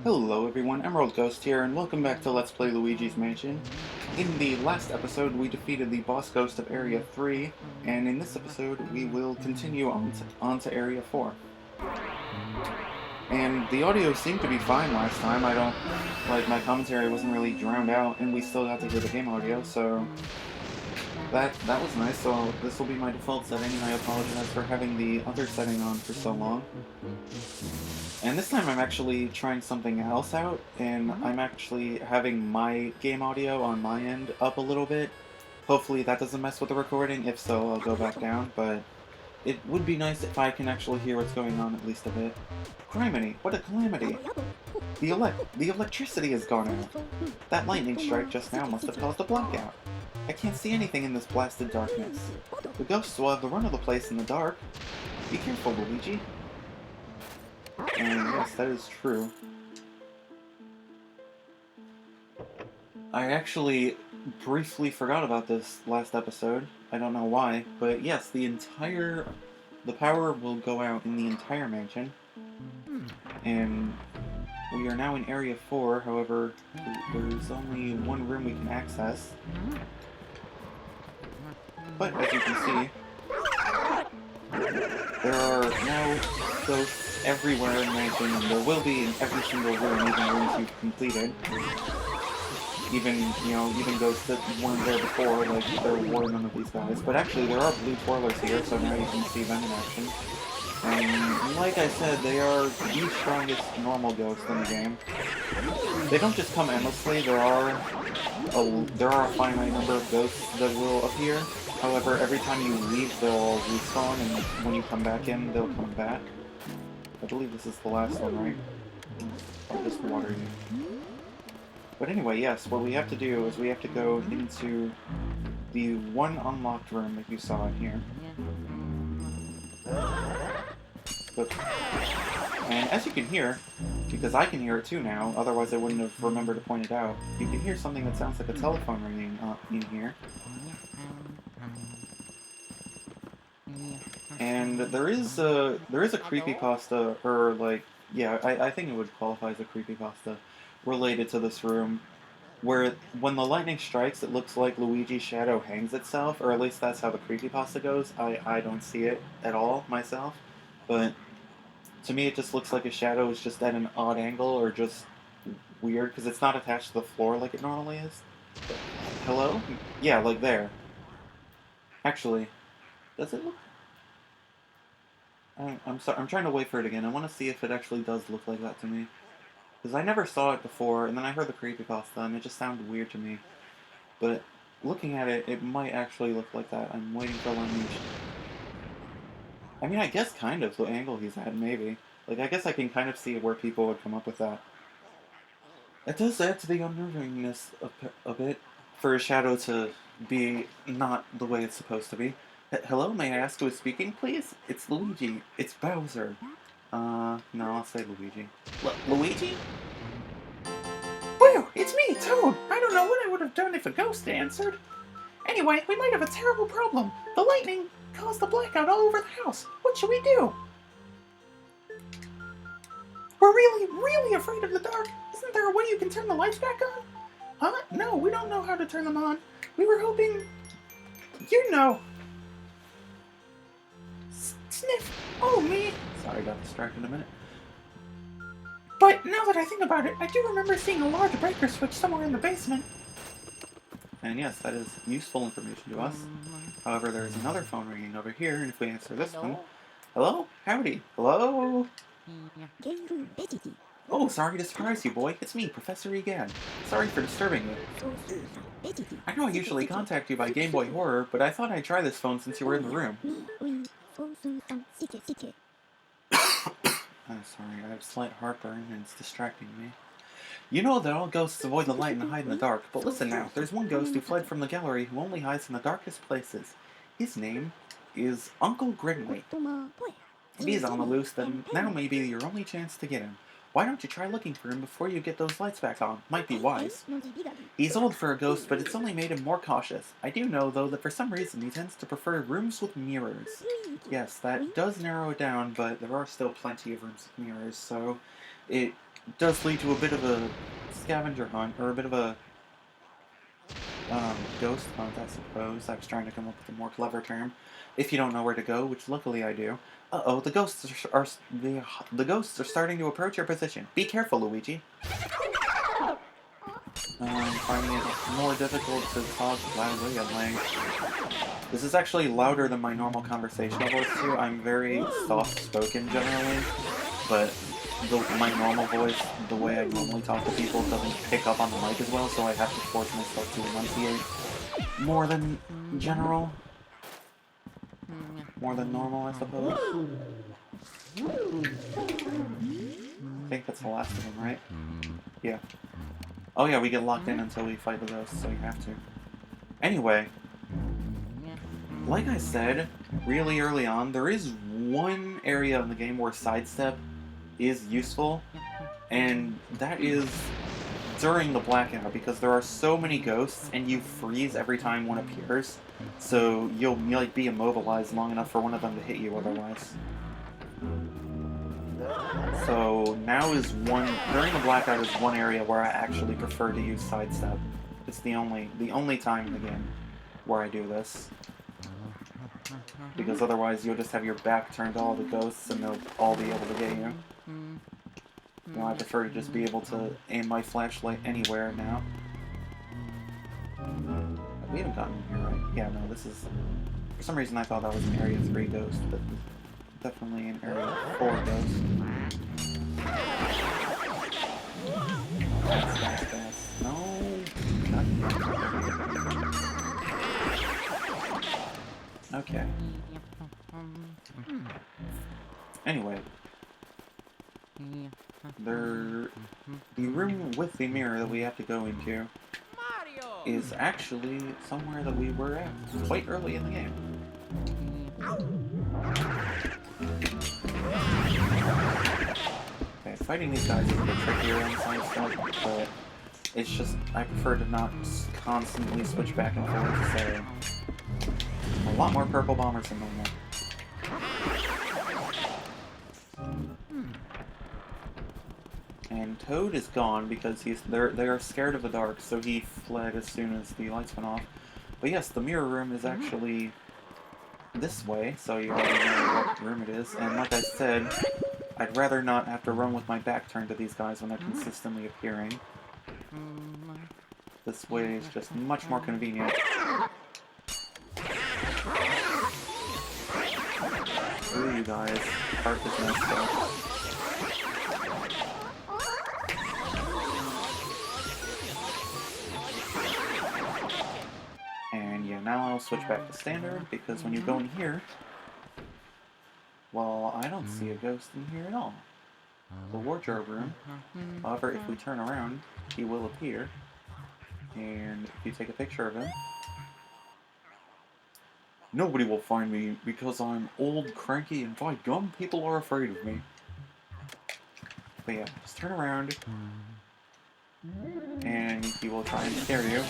Hello everyone, Emerald Ghost here, and welcome back to Let's Play Luigi's Mansion. In the last episode, we defeated the boss ghost of Area 3, and in this episode, we will continue on to Area 4. And the audio seemed to be fine last time. My commentary wasn't really drowned out, and we still got to hear the game audio, so that was nice. So this will be my default setting, and I apologize for having the other setting on for so long. And this time I'm actually trying something else out, and I'm actually having my game audio on my end up a little bit. Hopefully that doesn't mess with the recording. If so, I'll go back down, but it would be nice if I can actually hear what's going on at least a bit. Criminy, what a calamity! The electricity has gone out. That lightning strike just now must have caused a blackout. I can't see anything in this blasted darkness. The ghosts will have the run of the place in the dark. Be careful, Luigi. And yes, that is true. I actually briefly forgot about this last episode. I don't know why, but yes, the power will go out in the entire mansion. And we are now in Area 4, however, there's only one room we can access. But as you can see, there are now ghosts everywhere in the mansion, and there will be in every single room, even rooms you've completed. Even ghosts that weren't there before, like there were none of these guys. But actually, there are blue twirlers here, so now you can see them in action. And like I said, they are the strongest normal ghosts in the game. They don't just come endlessly. There are a finite number of ghosts that will appear. However, every time you leave, they'll all respawn, and when you come back in, they'll come back. I believe this is the last one, right? I'll just water you. But anyway, yes, what we have to do is we have to go into the one unlocked room that you saw in here. And as you can hear, because I can hear it too now, otherwise I wouldn't have remembered to point it out, you can hear something that sounds like a telephone ringing in here. And there is a creepypasta, or like, yeah, I think it would qualify as a creepypasta related to this room, where when the lightning strikes, it looks like Luigi's shadow hangs itself, or at least that's how the creepypasta goes. I don't see it at all myself, but to me it just looks like a shadow is just at an odd angle, or just weird, because it's not attached to the floor like it normally is. Hello? Yeah, like there. Actually, does it look... I'm sorry, I'm trying to wait for it again. I want to see if it actually does look like that to me. Because I never saw it before, and then I heard the creepypasta, and it just sounded weird to me. But looking at it, it might actually look like that. I'm waiting for Luigi. I mean, I guess kind of, the angle he's at, maybe. Like, I guess I can kind of see where people would come up with that. It does add to the unnervingness a bit, for a shadow to be not the way it's supposed to be. Hello, may I ask who is speaking, please? It's Luigi. It's Bowser. No, I'll say Luigi. Luigi? Well, it's me, Toad. I don't know what I would have done if a ghost answered. Anyway, we might have a terrible problem. The lightning caused a blackout all over the house. What should we do? We're really afraid of the dark. Isn't there a way you can turn the lights back on? Huh? No, we don't know how to turn them on. We were hoping... You know. Sniff. Oh, me. Sorry, I got distracted a minute. But now that I think about it, I do remember seeing a large breaker switch somewhere in the basement. And yes, that is useful information to us. However, there is another phone ringing over here, and if we answer this one... Hello? Howdy. Hello? Oh, sorry to surprise you, boy. It's me, Professor Egan. Sorry for disturbing you. I know I usually contact you by Game Boy Horror, but I thought I'd try this phone since you were in the room. I'm sorry, I have slight heartburn and it's distracting me. You know that all ghosts avoid the light and hide in the dark, but listen now, there's one ghost who fled from the gallery who only hides in the darkest places. His name is Uncle Grimly. If he's on the loose, then now may be your only chance to get him. Why don't you try looking for him before you get those lights back on? Might be wise. He's old for a ghost, but it's only made him more cautious. I do know, though, that for some reason he tends to prefer rooms with mirrors. Yes, that does narrow it down, but there are still plenty of rooms with mirrors, so it does lead to a bit of a scavenger hunt, or a bit of a ghost hunt, I suppose. I was trying to come up with a more clever term. If you don't know where to go, which luckily I do. Uh-oh, the ghosts are starting to approach your position. Be careful, Luigi. Finding it more difficult to talk loudly at length. This is actually louder than my normal conversational voice too. I'm very soft-spoken generally, but my normal voice, the way I normally talk to people, doesn't pick up on the mic as well, so I have to force myself to enunciate more than general. More than normal, I suppose. I think that's the last of them, right? Yeah. Oh yeah, we get locked in until we fight the ghosts, so you have to. Anyway, like I said, really early on, there is one area in the game where sidestep is useful, and that is during the blackout, because there are so many ghosts, and you freeze every time one appears, so you'll like be immobilized long enough for one of them to hit you otherwise. So now is during the blackout is one area where I actually prefer to use sidestep. It's the only time in the game where I do this. Because otherwise you'll just have your back turned to all the ghosts and they'll all be able to get you. You know, I prefer to just be able to aim my flashlight anywhere now. We haven't gotten here, right? Yeah, no, this is... For some reason I thought that was an Area 3 ghost, but definitely an Area 4 ghost. Fast. No, not yet. Okay. Anyway. The room with the mirror that we have to go into is actually somewhere that we were at quite early in the game. Okay, fighting these guys is a bit trickier on some stuff, but it's just, I prefer to not constantly switch back and forth, so a lot more purple bombers than normal. And Toad is gone because they are scared of the dark, so he fled as soon as the lights went off. But yes, the mirror room is actually this way, so you already know what room it is. And like I said, I'd rather not have to run with my back turned to these guys when they're consistently appearing. This way is just much more convenient. Screw you guys. Park is messed up. And yeah, now I'll switch back to standard, because when you go in here, well, I don't see a ghost in here at all. The wardrobe room. However, if we turn around, he will appear. And if you take a picture of him, nobody will find me because I'm old, cranky, and by gum, people are afraid of me. But yeah, just turn around, and he will try and scare you.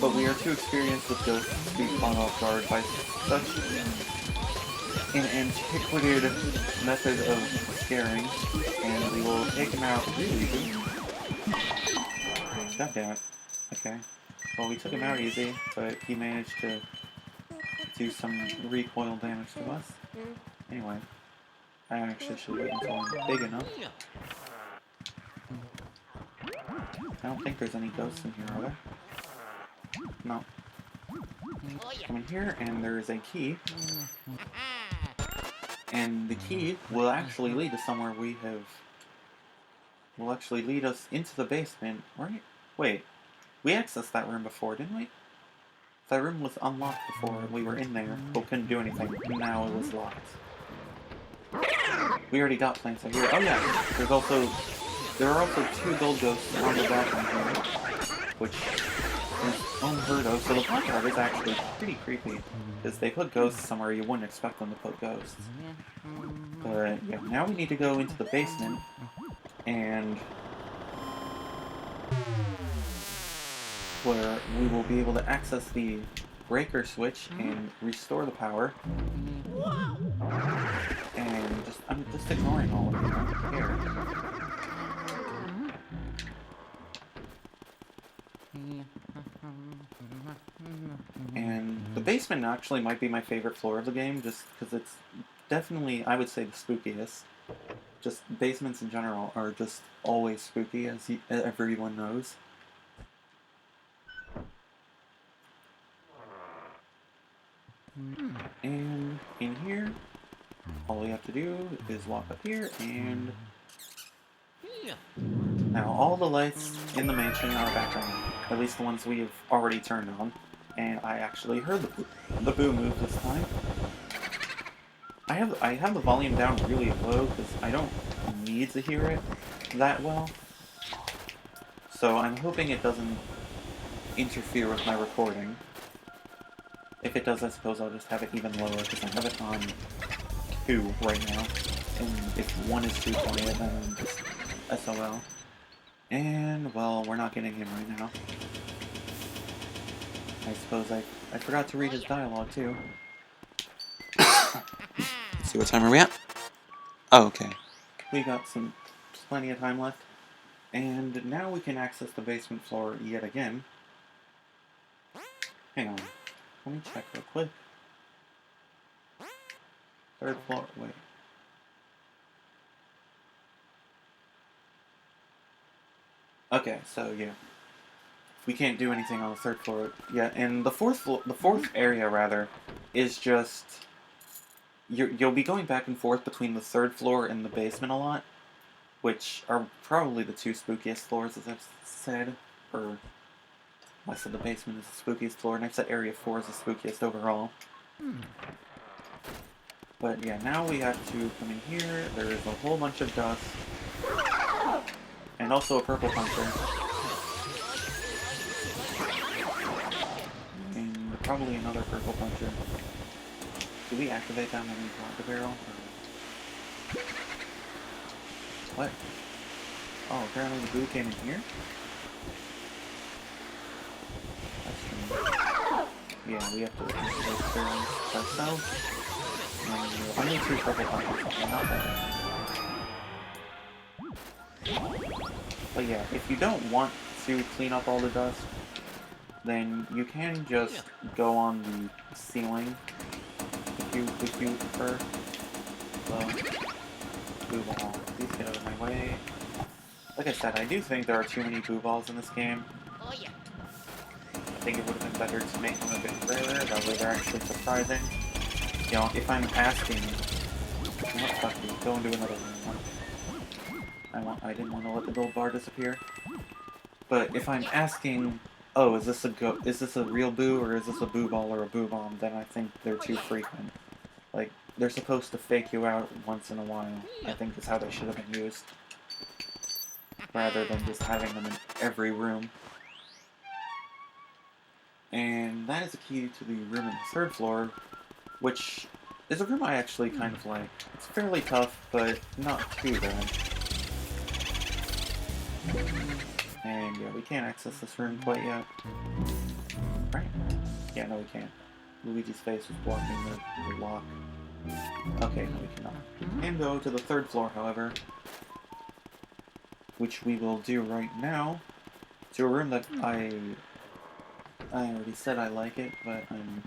But we are too experienced with ghosts to be caught off guard by such an antiquated method of scaring, and we will take him out really easy. God damn it. Okay. Well, we took him out easy, but he managed to do some recoil damage to us. Anyway, I actually should wait until I'm big enough. I don't think there's any ghosts in here, are there? No. Come in here, and there is a key. And the key will actually lead to somewhere will actually lead us into the basement, right? Wait, we accessed that room before, didn't we? That room was unlocked before we were in there, but couldn't do anything. Now it was locked. We already got plants out here. Oh yeah, there are also 2 gold ghosts on the bathroom here, which is unheard of. So the blackout is actually pretty creepy, because they put ghosts somewhere you wouldn't expect them to put ghosts. But yeah, now we need to go into the basement, and where we will be able to access the breaker switch and restore the power. And I'm just ignoring all of it. I don't care. basement actually might be my favorite floor of the game, just because it's definitely, I would say, the spookiest. Just basements in general are just always spooky, as everyone knows. And in here, all we have to do is walk up here, and now all the lights in the mansion are back on, at least the ones we've already turned on. And I actually heard the boo move this time. I have the volume down really low because I don't need to hear it that well. So I'm hoping it doesn't interfere with my recording. If it does, I suppose I'll just have it even lower because I have it on 2 right now. And if 1 is too quiet, then I'm just SOL. And, well, we're not getting him right now. I suppose I forgot to read his dialogue, too. See, what time are we at? Oh, okay. We got plenty of time left. And now we can access the basement floor yet again. Hang on. Let me check real quick. 3rd floor, wait. Okay, so yeah. We can't do anything on the 3rd floor yet. And the 4th area, rather, is just... You'll be going back and forth between the 3rd floor and the basement a lot, which are probably the 2 spookiest floors, as I've said. Or, I said the basement is the spookiest floor, and I've said area 4 is the spookiest overall. But yeah, now we have to come in here. There is a whole bunch of dust. And also a purple puncher. And probably another purple puncher. Do we activate that when we drop the barrel? Or... What? Oh, apparently the boo came in here? That's strange. Yeah, we have to activate barrels ourselves. And only 2 purple punches, not bad. But yeah, if you don't want to clean up all the dust, then you can just go on the ceiling if you prefer. So, boo ball. Please get out of my way. Like I said, I do think there are too many boo balls in this game. I think it would have been better to make them a bit rarer, that way they're actually surprising. You know, if I'm asking... What fuck you? Go into another room. I didn't want to let the gold bar disappear. But if I'm asking, oh, is this a real boo, or is this a boo ball or a boo bomb, then I think they're too frequent. Like, they're supposed to fake you out once in a while, I think is how they should have been used. Rather than just having them in every room. And that is the key to the room on the 3rd floor, which is a room I actually kind of like. It's fairly tough, but not too bad. And yeah, we can't access this room quite yet. Right? Yeah, no we can't. Luigi's face was blocking the lock. Okay, no we cannot. We can go to the 3rd floor, however. Which we will do right now. To a room that I already said I like it, but I'm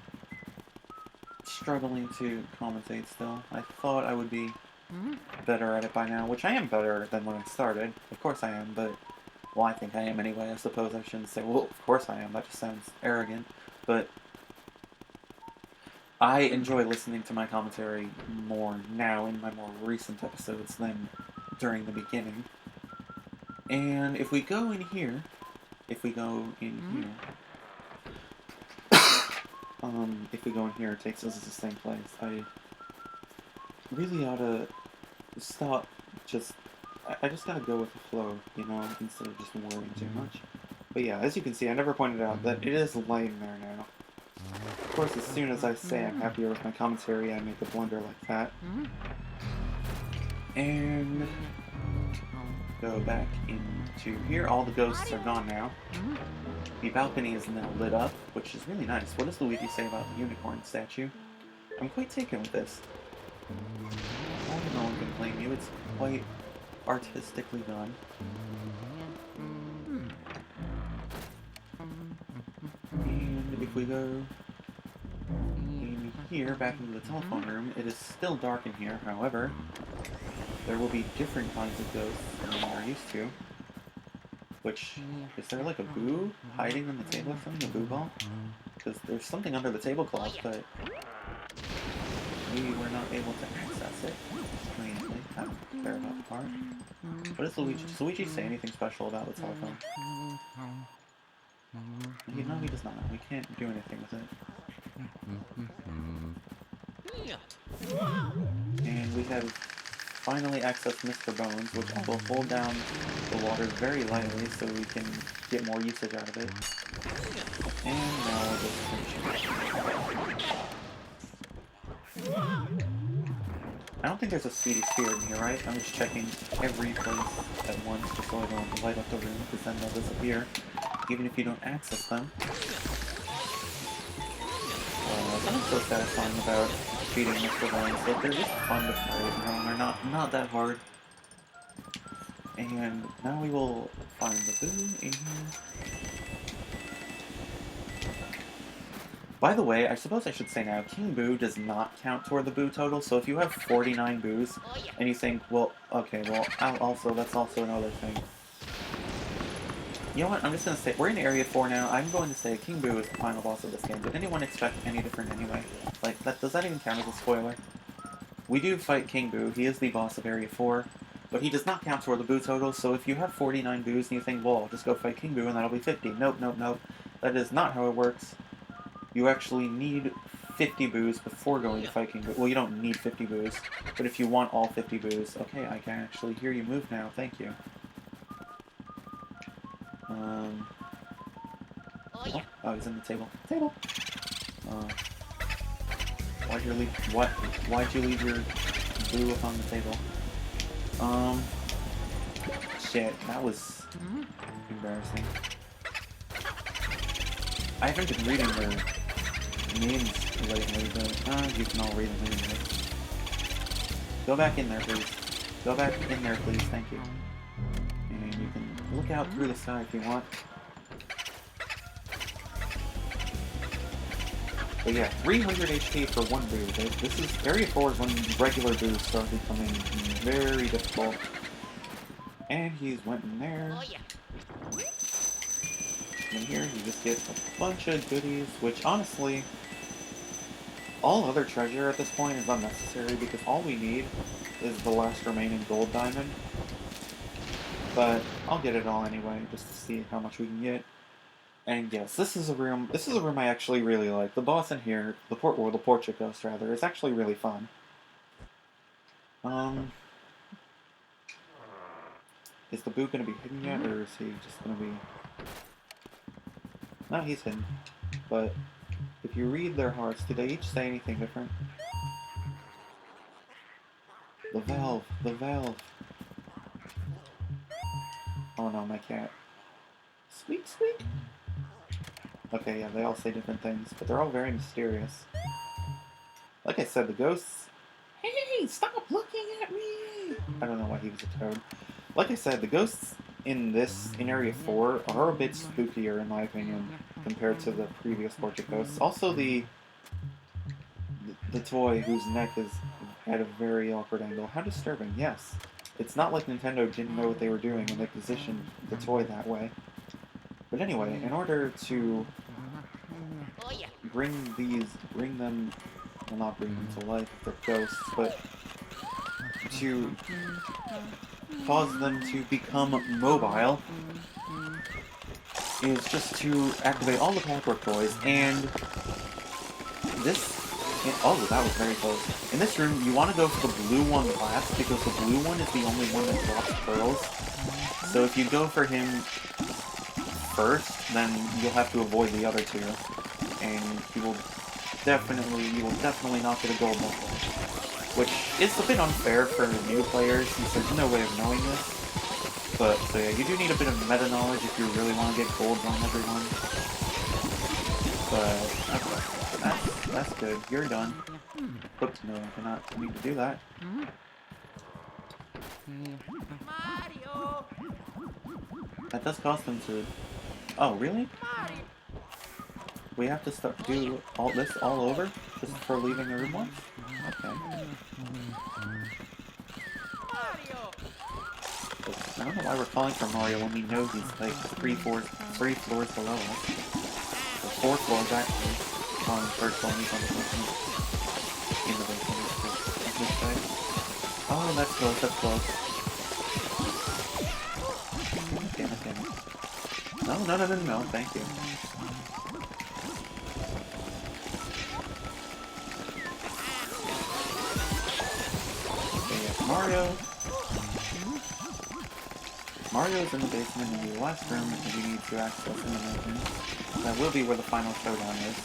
struggling to commentate still. I thought I would be better at it by now, which I am better than when I started. Of course I am, but... Well, I think I am anyway. I suppose I shouldn't say, well, of course I am. That just sounds arrogant. But... I enjoy listening to my commentary more now in my more recent episodes than during the beginning. And if we go in here... If we go in here... if we go in here, it takes us to the same place. I really ought to stop just... I just gotta go with the flow, you know, instead of just worrying too much. But yeah, as you can see, I never pointed out that it is light in there now. Of course, as soon as I say I'm happier with my commentary, I make a blunder like that. And... go back into here. All the ghosts are gone now. The balcony is now lit up, which is really nice. What does Luigi say about the unicorn statue? I'm quite taken with this. No one can blame you. It's quite artistically done. And if we go In here, back into the telephone room, it is still dark in here, however, there will be different kinds of ghosts than we're used to. Which, is there like a boo hiding on the table or something? A boo ball? Because there's something under the tablecloth, but we were not able to access it. Strangely, I don't care about the part. What does Luigi? Does Luigi say anything special about the telephone? You know he does not. We can't do anything with it. And we have finally accessed Mr. Bones, which will hold down the water very lightly so we can get more usage out of it. And now we'll just finish it. I don't think there's a speedy sphere in here, right? I'm just checking every place at once just so I don't light up the room, because then they'll disappear, even if you don't access them. Something so satisfying about feeding Mr. Bones, that they're just fun to fight, and they're not that hard. And now we will find the boo in here. By the way, I suppose I should say now, King Boo does not count toward the boo total, so if you have 49 boos, and you think, well, okay, well, that's also another thing. You know what, I'm just gonna say, we're in Area 4 now, I'm going to say King Boo is the final boss of this game. Did anyone expect any different anyway? Like, does that even count as a spoiler? We do fight King Boo, he is the boss of Area 4, but he does not count toward the boo total, so if you have 49 boos and you think, well, I'll just go fight King Boo and that'll be 50. Nope, nope, nope. That is not how it works. You actually need 50 boos before going to fight King Boo. Well, you don't need 50 boos, but if you want all 50 boos, okay, I can actually hear you move now, thank you. Oh, he's in the table. Table! Why'd you leave your boo up on the table? Shit, that was embarrassing. I haven't been reading their names lately, but you can all read them anyway. Go back in there, please. Go back in there, please, thank you. And you can look out through the sky if you want. But yeah, 300 HP for one boo. This is Area 4 is when regular boos start becoming very difficult. And he's went in there. In here, you just get a bunch of goodies, which honestly, all other treasure at this point is unnecessary because all we need is the last remaining gold diamond. But I'll get it all anyway, just to see how much we can get. And yes, this is a room I actually really like. The boss in here, the portrait ghost rather, is actually really fun. Is the boo gonna be hidden yet, or is he just gonna be... No, he's hidden. But if you read their hearts, do they each say anything different? The valve, the valve. Oh no, my cat. Squeak, squeak. Okay, yeah, they all say different things, but they're all very mysterious. Like I said, the ghosts... Hey, stop looking at me! I don't know why he was a toad. Like I said, the ghosts in Area 4 are a bit spookier, in my opinion, compared to the previous portrait ghosts. Also, the toy whose neck is at a very awkward angle. How disturbing, yes. It's not like Nintendo didn't know what they were doing when they positioned the toy that way. But anyway, in order to bring them, well, not bring them to life, they're ghosts, but to cause them to become mobile, is just to activate all the patchwork toys, and this... Oh, that was very close. In this room, you want to go for the blue one last, because the blue one is the only one that drops pearls. So if you go for him first, then you'll have to avoid the other two, and you will definitely not get a gold level. Which is a bit unfair for new players, since there's no way of knowing this. But, so yeah, you do need a bit of meta knowledge if you really want to get gold on everyone. But, that's good. You're done. Oops, no, I cannot need to do that. Mario! That does cost them to... Oh, really? we have to do all this all over just for leaving the room once? Okay. I don't know why we're calling for Mario when we know he's like three floors below us. Or 4 floors actually. On the first floor and he's on the basement. In the basement on this side. Oh, that's close, that's close. Damn it, damn it. No, thank you. Okay, yes, Mario. Mario's in the basement in the last room that we need to access in the room. That will be where the final showdown is.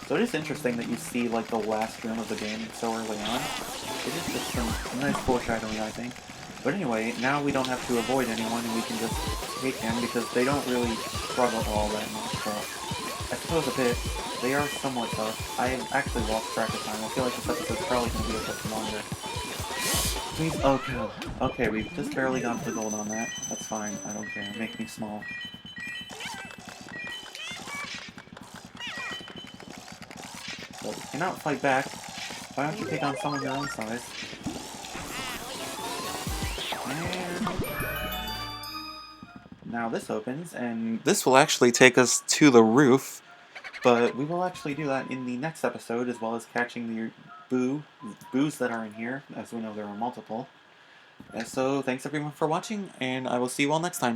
So it is interesting that you see like the last room of the game so early on. It is just some nice foreshadowing, I think. But anyway, now we don't have to avoid anyone and we can just take them because they don't really struggle all that much. But I suppose a bit. They are somewhat tough. I actually lost track of time. I feel like this episode's probably going to be a bit longer. Please, okay. Okay, we've just barely gone to gold on that. That's fine. I don't care. Make me small. But you cannot fight back. Why don't you take on someone your own size? And now this opens, and this will actually take us to the roof. But we will actually do that in the next episode, as well as catching the boos that are in here, as we know there are multiple. So thanks everyone for watching, and I will see you all next time.